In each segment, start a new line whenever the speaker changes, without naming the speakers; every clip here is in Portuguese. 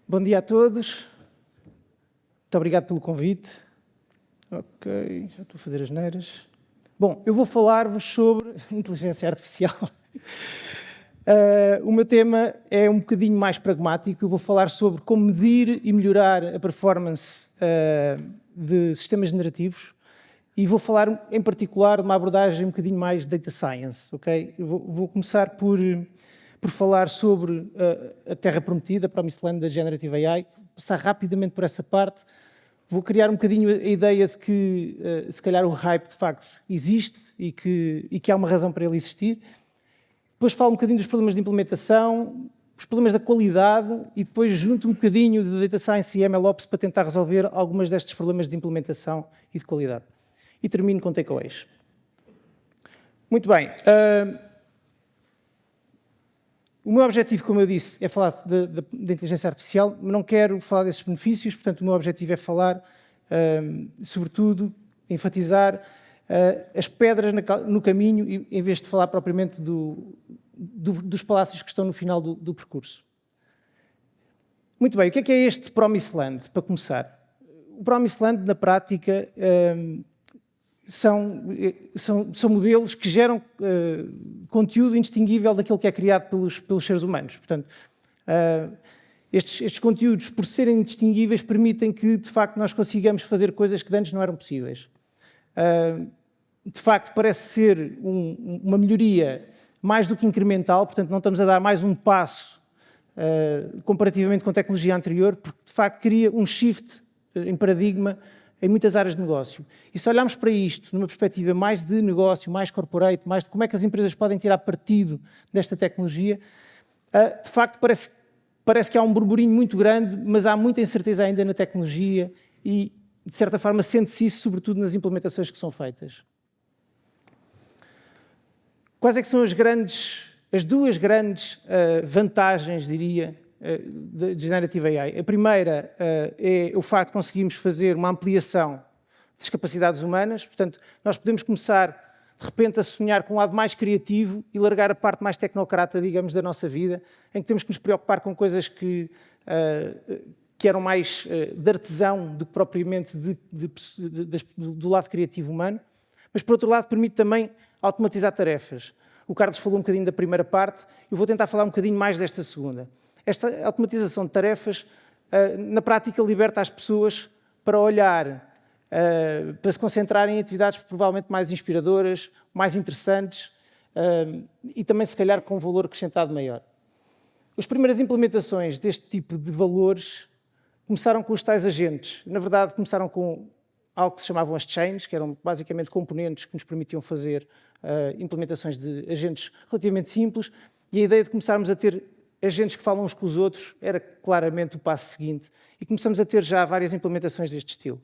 Bom dia a todos. Muito obrigado pelo convite. Ok, já estou a fazer as neiras. Bom, eu vou falar-vos sobre inteligência artificial. O meu tema é um bocadinho mais pragmático. Eu vou falar sobre como medir e melhorar a performance de sistemas generativos e vou falar, em particular, de uma abordagem um bocadinho mais data science. Ok? Eu vou começar por falar sobre a Terra Prometida, a Promised Land da Generative AI, passar rapidamente por essa parte. Vou criar um bocadinho a ideia de que, se calhar, o hype de facto existe e que há uma razão para ele existir. Depois falo um bocadinho dos problemas de implementação, os problemas da qualidade e depois junto um bocadinho de Data Science e MLOps para tentar resolver algumas destes problemas de implementação e de qualidade. E termino com takeaways. Muito bem. O meu objetivo, como eu disse, é falar de inteligência artificial, mas não quero falar desses benefícios, portanto, o meu objetivo é falar, sobretudo, enfatizar as pedras no caminho, em vez de falar propriamente dos palácios que estão no final do percurso. Muito bem, o que é este Promised Land, para começar? O Promised Land, na prática, são modelos que geram conteúdo indistinguível daquilo que é criado pelos seres humanos. Portanto, estes conteúdos, por serem indistinguíveis, permitem que, de facto, nós consigamos fazer coisas que antes não eram possíveis. De facto, parece ser uma melhoria mais do que incremental, portanto, não estamos a dar mais um passo comparativamente com a tecnologia anterior, porque, de facto, cria um shift em paradigma em muitas áreas de negócio. E se olharmos para isto numa perspectiva mais de negócio, mais corporate, mais de como é que as empresas podem tirar partido desta tecnologia, de facto parece que há um burburinho muito grande, mas há muita incerteza ainda na tecnologia e, de certa forma, sente-se isso sobretudo nas implementações que são feitas. Quais é que são as duas grandes vantagens, diria, de Generative AI? A primeira é o facto de conseguirmos fazer uma ampliação das capacidades humanas, portanto, nós podemos começar, de repente, a sonhar com um lado mais criativo e largar a parte mais tecnocrata, digamos, da nossa vida, em que temos que nos preocupar com coisas que eram mais de artesão do que propriamente do lado criativo humano, mas, por outro lado, permite também automatizar tarefas. O Carlos falou um bocadinho da primeira parte, eu vou tentar falar um bocadinho mais desta segunda. Esta automatização de tarefas, na prática, liberta as pessoas para olhar, para se concentrarem em atividades provavelmente mais inspiradoras, mais interessantes e também, se calhar, com um valor acrescentado maior. As primeiras implementações deste tipo de valores começaram com os tais agentes. Na verdade, começaram com algo que se chamavam as chains, que eram basicamente componentes que nos permitiam fazer implementações de agentes relativamente simples, e a ideia de começarmos a ter agentes que falam uns com os outros era claramente o passo seguinte, e começamos a ter já várias implementações deste estilo.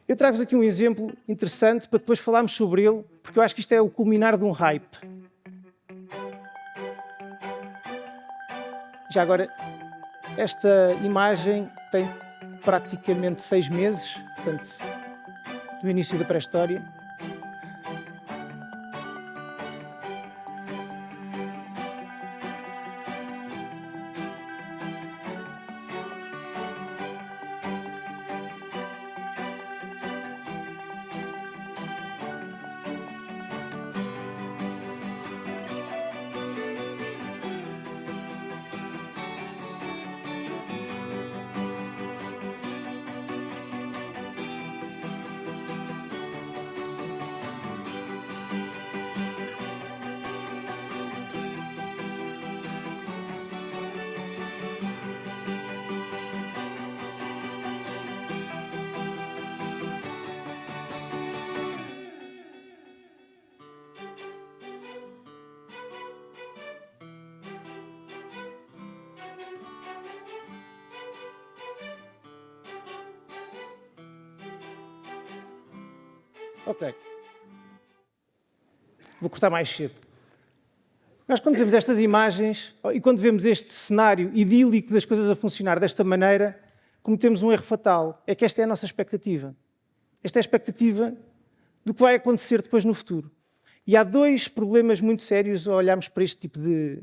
Eu trago-vos aqui um exemplo interessante para depois falarmos sobre ele, porque eu acho que isto é o culminar de um hype. Já agora, esta imagem tem praticamente 6 meses, portanto, do início da pré-história. Ok. Vou cortar mais cedo. Nós, quando vemos estas imagens e quando vemos este cenário idílico das coisas a funcionar desta maneira, cometemos um erro fatal. É que esta é a nossa expectativa. Esta é a expectativa do que vai acontecer depois no futuro. E há dois problemas muito sérios ao olharmos para este tipo de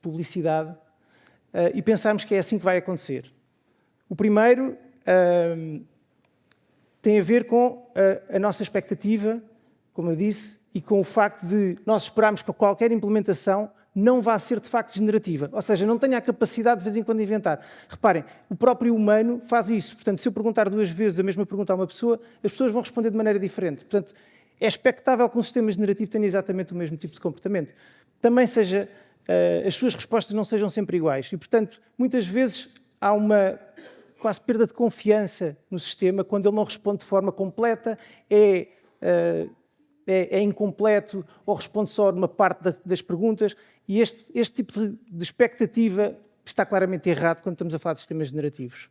publicidade e pensarmos que é assim que vai acontecer. O primeiro tem a ver com a nossa expectativa, como eu disse, e com o facto de nós esperarmos que qualquer implementação não vá ser de facto generativa, ou seja, não tenha a capacidade de vez em quando inventar. Reparem, o próprio humano faz isso, portanto, se eu perguntar 2 vezes a mesma pergunta a uma pessoa, as pessoas vão responder de maneira diferente. Portanto, é expectável que um sistema generativo tenha exatamente o mesmo tipo de comportamento. Também as suas respostas não sejam sempre iguais e, portanto, muitas vezes há uma quase perda de confiança no sistema quando ele não responde de forma completa, é incompleto ou responde só numa parte das perguntas, e este tipo de expectativa está claramente errado quando estamos a falar de sistemas generativos.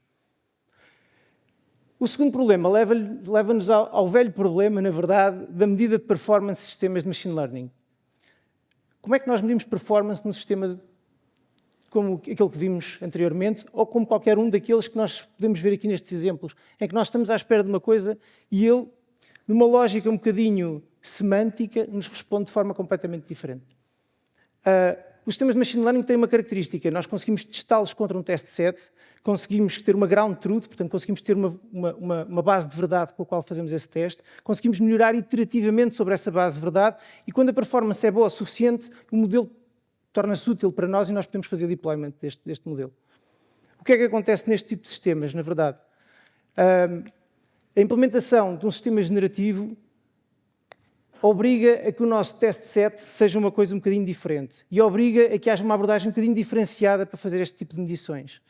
O segundo problema leva-nos ao velho problema, na verdade, da medida de performance de sistemas de machine learning. Como é que nós medimos performance num sistema como aquele que vimos anteriormente, ou como qualquer um daqueles que nós podemos ver aqui nestes exemplos, em que nós estamos à espera de uma coisa e ele, numa lógica um bocadinho semântica, nos responde de forma completamente diferente. Os sistemas de machine learning têm uma característica: nós conseguimos testá-los contra um test set, conseguimos ter uma ground truth, portanto conseguimos ter uma base de verdade com a qual fazemos esse teste, conseguimos melhorar iterativamente sobre essa base de verdade, e quando a performance é boa o suficiente, o modelo torna-se útil para nós e nós podemos fazer deployment deste modelo. O que é que acontece neste tipo de sistemas, na verdade? A implementação de um sistema generativo obriga a que o nosso test set seja uma coisa um bocadinho diferente e obriga a que haja uma abordagem um bocadinho diferenciada para fazer este tipo de medições.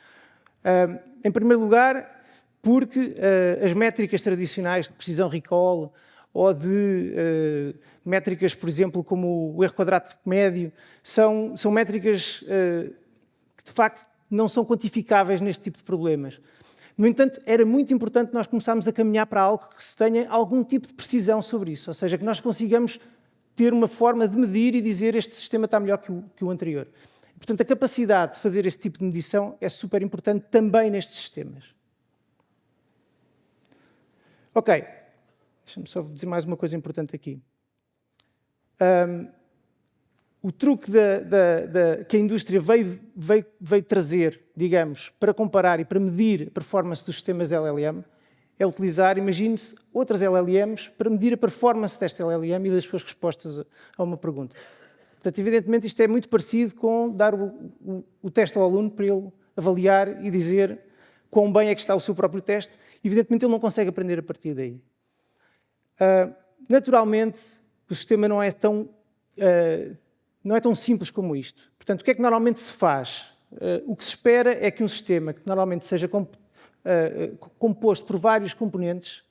Em primeiro lugar, porque as métricas tradicionais de precisão recall ou de métricas, por exemplo, como o erro quadrático médio, são métricas que, de facto, não são quantificáveis neste tipo de problemas. No entanto, era muito importante nós começarmos a caminhar para algo que se tenha algum tipo de precisão sobre isso, ou seja, que nós consigamos ter uma forma de medir e dizer este sistema está melhor que o anterior. Portanto, a capacidade de fazer esse tipo de medição é super importante também nestes sistemas. Ok, deixa-me só dizer mais uma coisa importante aqui. O truque que a indústria veio trazer, digamos, para comparar e para medir a performance dos sistemas LLM é utilizar, imagine-se, outras LLMs para medir a performance desta LLM e das suas respostas a uma pergunta. Portanto, evidentemente, isto é muito parecido com dar o teste ao aluno para ele avaliar e dizer quão bem é que está o seu próprio teste. Evidentemente, ele não consegue aprender a partir daí. Naturalmente, o sistema não é tão simples como isto. Portanto, o que é que normalmente se faz? O que se espera é que um sistema que normalmente seja composto por vários componentes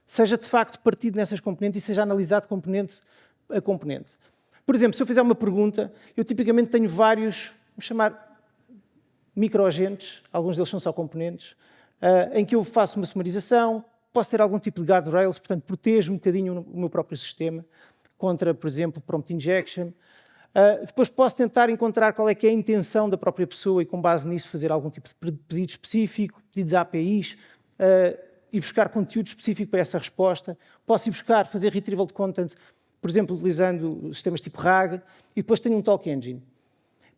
seja, de facto, partido nessas componentes e seja analisado componente a componente. Por exemplo, se eu fizer uma pergunta, eu tipicamente tenho vários, vamos chamar, microagentes, alguns deles são só componentes, em que eu faço uma sumarização, posso ter algum tipo de guardrails, portanto, protejo um bocadinho o meu próprio sistema contra, por exemplo, prompt injection. Depois posso tentar encontrar qual é que é a intenção da própria pessoa e, com base nisso, fazer algum tipo de pedido específico, pedidos a APIs, e buscar conteúdo específico para essa resposta. Posso ir buscar, fazer retrieval de content, por exemplo, utilizando sistemas tipo RAG, e depois tenho um talk engine.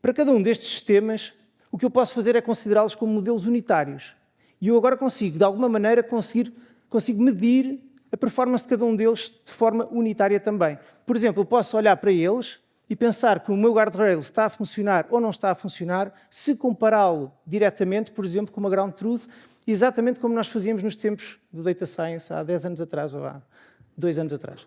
Para cada um destes sistemas, o que eu posso fazer é considerá-los como modelos unitários. E eu agora consigo, de alguma maneira, consigo medir a performance de cada um deles de forma unitária também. Por exemplo, eu posso olhar para eles e pensar que o meu guardrail está a funcionar ou não está a funcionar, se compará-lo diretamente, por exemplo, com uma ground truth, exatamente como nós fazíamos nos tempos de data science há 10 anos atrás ou há 2 anos atrás.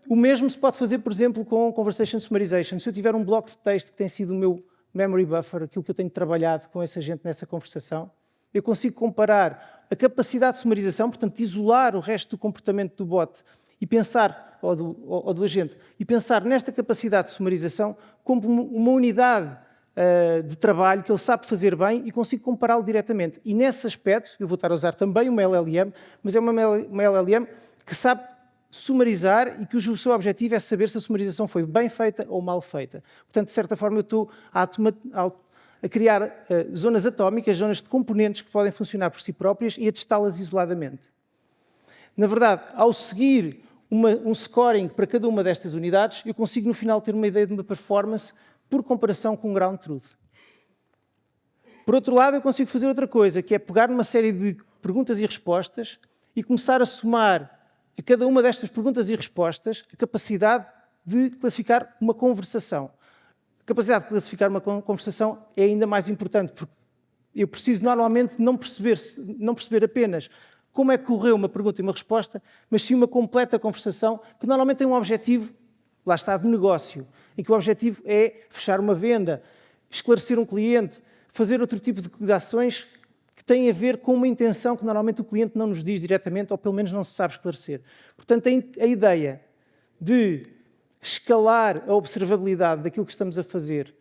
O mesmo se pode fazer, por exemplo, com conversation summarization. Se eu tiver um bloco de texto que tem sido o meu memory buffer, aquilo que eu tenho trabalhado com essa gente nessa conversação, eu consigo comparar a capacidade de summarização, portanto, de isolar o resto do comportamento do bot e pensar, ou do agente, e pensar nesta capacidade de summarização como uma unidade de trabalho que ele sabe fazer bem e consigo compará-lo diretamente. E nesse aspecto, eu vou estar a usar também uma LLM, mas é uma LLM que sabe sumarizar e cujo seu objetivo é saber se a sumarização foi bem feita ou mal feita. Portanto, de certa forma, eu estou a criar zonas atómicas, zonas de componentes que podem funcionar por si próprias e a testá-las isoladamente. Na verdade, ao seguir um scoring para cada uma destas unidades, eu consigo, no final, ter uma ideia de uma performance por comparação com um ground truth. Por outro lado, eu consigo fazer outra coisa, que é pegar numa série de perguntas e respostas e começar a somar a cada uma destas perguntas e respostas a capacidade de classificar uma conversação. A capacidade de classificar uma conversação é ainda mais importante, porque eu preciso normalmente não perceber apenas como é que correu uma pergunta e uma resposta, mas sim uma completa conversação que normalmente tem um objetivo, lá está, de negócio, em que o objetivo é fechar uma venda, esclarecer um cliente, fazer outro tipo de ações que têm a ver com uma intenção que normalmente o cliente não nos diz diretamente ou pelo menos não se sabe esclarecer. Portanto, a ideia de escalar a observabilidade daquilo que estamos a fazer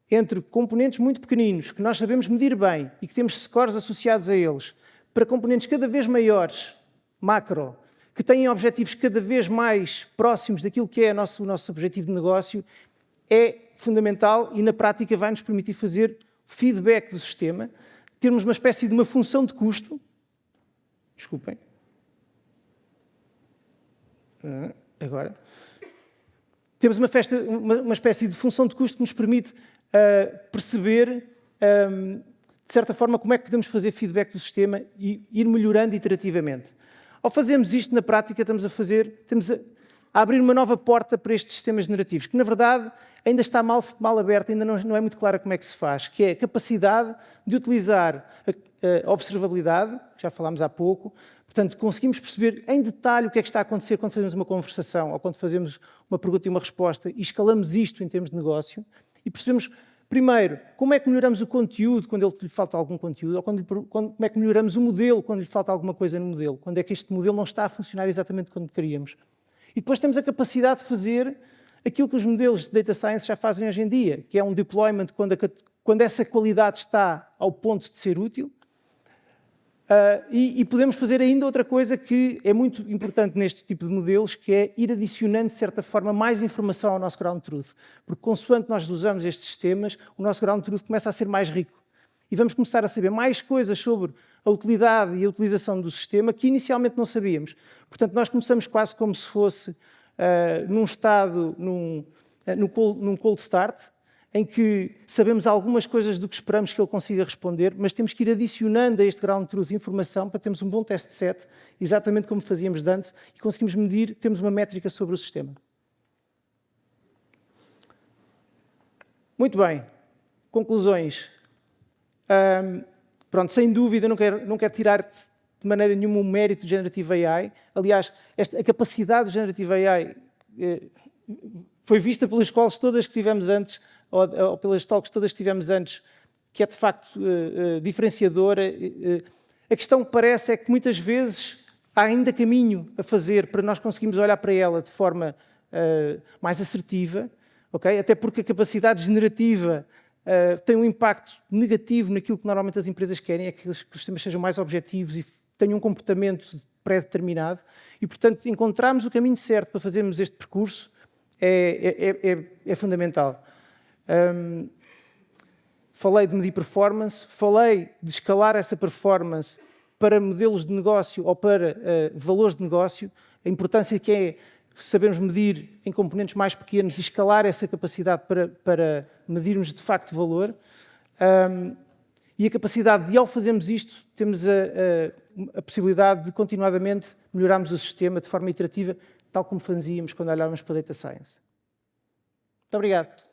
entre componentes muito pequeninos, que nós sabemos medir bem e que temos scores associados a eles, para componentes cada vez maiores, macro, que têm objetivos cada vez mais próximos daquilo que é o nosso objetivo de negócio, é fundamental e na prática vai nos permitir fazer feedback do sistema, termos uma espécie de uma função de custo. Desculpem. Agora. Temos uma espécie de função de custo que nos permite perceber, de certa forma, como é que podemos fazer feedback do sistema e ir melhorando iterativamente. Ao fazermos isto na prática, estamos a abrir uma nova porta para estes sistemas generativos, que na verdade ainda está mal aberta, ainda não é muito clara como é que se faz, que é a capacidade de utilizar a observabilidade, que já falámos há pouco. Portanto, conseguimos perceber em detalhe o que é que está a acontecer quando fazemos uma conversação ou quando fazemos uma pergunta e uma resposta e escalamos isto em termos de negócio e percebemos, primeiro, como é que melhoramos o conteúdo quando lhe falta algum conteúdo ou como é que melhoramos o modelo quando lhe falta alguma coisa no modelo, quando é que este modelo não está a funcionar exatamente como queríamos. E depois temos a capacidade de fazer aquilo que os modelos de Data Science já fazem hoje em dia, que é um deployment quando essa qualidade está ao ponto de ser útil. E podemos fazer ainda outra coisa que é muito importante neste tipo de modelos, que é ir adicionando, de certa forma, mais informação ao nosso ground truth. Porque, consoante nós usamos estes sistemas, o nosso ground truth começa a ser mais rico. E vamos começar a saber mais coisas sobre a utilidade e a utilização do sistema que inicialmente não sabíamos. Portanto, nós começamos quase como se fosse num estado, num cold start, em que sabemos algumas coisas do que esperamos que ele consiga responder, mas temos que ir adicionando a este ground truth informação para termos um bom test set, exatamente como fazíamos de antes, e conseguimos medir, temos uma métrica sobre o sistema. Muito bem. Conclusões. Pronto, sem dúvida, não quero tirar de maneira nenhuma o mérito do Generative AI. Aliás, a capacidade do Generative AI foi vista pelas escolas todas que tivemos antes, ou pelas talks todas que tivemos antes, que é de facto diferenciadora. A questão que parece é que muitas vezes há ainda caminho a fazer para nós conseguirmos olhar para ela de forma mais assertiva, okay? Até porque a capacidade generativa tem um impacto negativo naquilo que normalmente as empresas querem, é que os sistemas sejam mais objetivos e tenham um comportamento pré-determinado. E, portanto, encontrarmos o caminho certo para fazermos este percurso é fundamental. Falei de medir performance, falei de escalar essa performance para modelos de negócio ou para valores de negócio, a importância que é sabermos medir em componentes mais pequenos e escalar essa capacidade para medirmos de facto valor. E a capacidade de, ao fazermos isto, temos a possibilidade de continuadamente melhorarmos o sistema de forma iterativa, tal como fazíamos quando olhávamos para a Data Science. Muito obrigado.